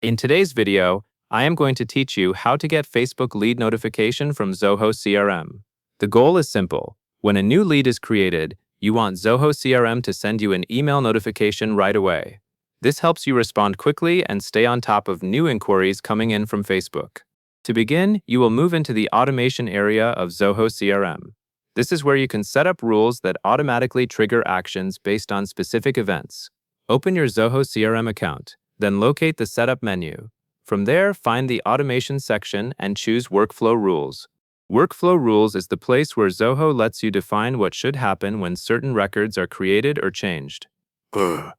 In today's video, I am going to teach you how to get Facebook lead notification from Zoho CRM. The goal is simple. When a new lead is created, you want Zoho CRM to send you an email notification right away. This helps you respond quickly and stay on top of new inquiries coming in from Facebook. To begin, you will move into the automation area of Zoho CRM. This is where you can set up rules that automatically trigger actions based on specific events. Open your Zoho CRM account. Then locate the Setup menu. From there, find the Automation section and choose Workflow Rules. Workflow Rules is the place where Zoho lets you define what should happen when certain records are created or changed.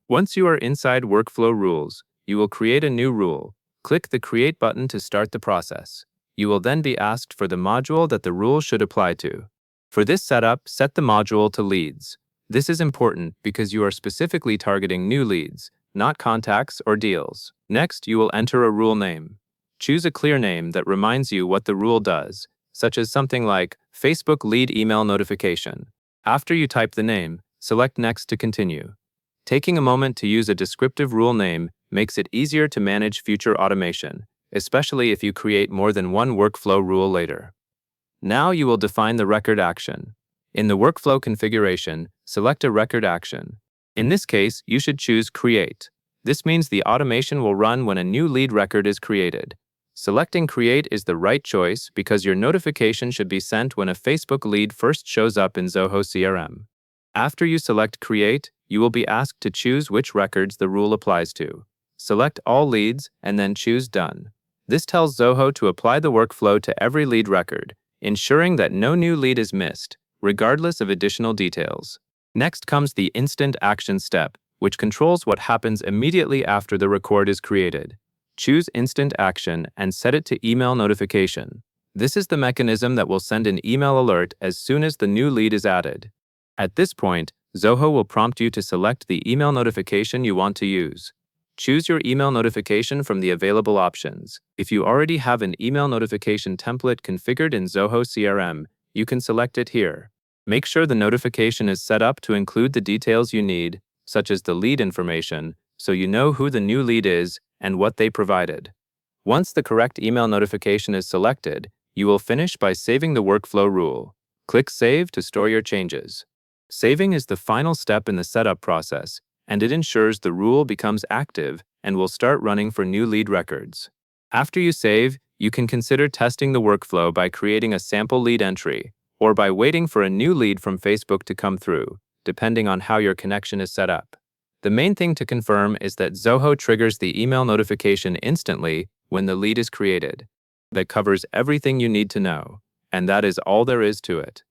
Once you are inside Workflow Rules, you will create a new rule. Click the Create button to start the process. You will then be asked for the module that the rule should apply to. For this setup, set the module to Leads. This is important because you are specifically targeting new leads, not contacts or deals. Next, you will enter a rule name. Choose a clear name that reminds you what the rule does, such as something like Facebook Lead Email Notification. After you type the name, select Next to continue. Taking a moment to use a descriptive rule name makes it easier to manage future automation, especially if you create more than one workflow rule later. Now you will define the record action. In the workflow configuration, select a record action. In this case, you should choose Create. This means the automation will run when a new lead record is created. Selecting Create is the right choice because your notification should be sent when a Facebook lead first shows up in Zoho CRM. After you select Create, you will be asked to choose which records the rule applies to. Select All Leads and then choose Done. This tells Zoho to apply the workflow to every lead record, ensuring that no new lead is missed, regardless of additional details. Next comes the Instant Action step, which controls what happens immediately after the record is created. Choose Instant Action and set it to Email Notification. This is the mechanism that will send an email alert as soon as the new lead is added. At this point, Zoho will prompt you to select the email notification you want to use. Choose your email notification from the available options. If you already have an email notification template configured in Zoho CRM, you can select it here. Make sure the notification is set up to include the details you need, such as the lead information, so you know who the new lead is and what they provided. Once the correct email notification is selected, you will finish by saving the workflow rule. Click Save to store your changes. Saving is the final step in the setup process, and it ensures the rule becomes active and will start running for new lead records. After you save, you can consider testing the workflow by creating a sample lead entry, or by waiting for a new lead from Facebook to come through, depending on how your connection is set up. The main thing to confirm is that Zoho triggers the email notification instantly when the lead is created. That covers everything you need to know, and that is all there is to it.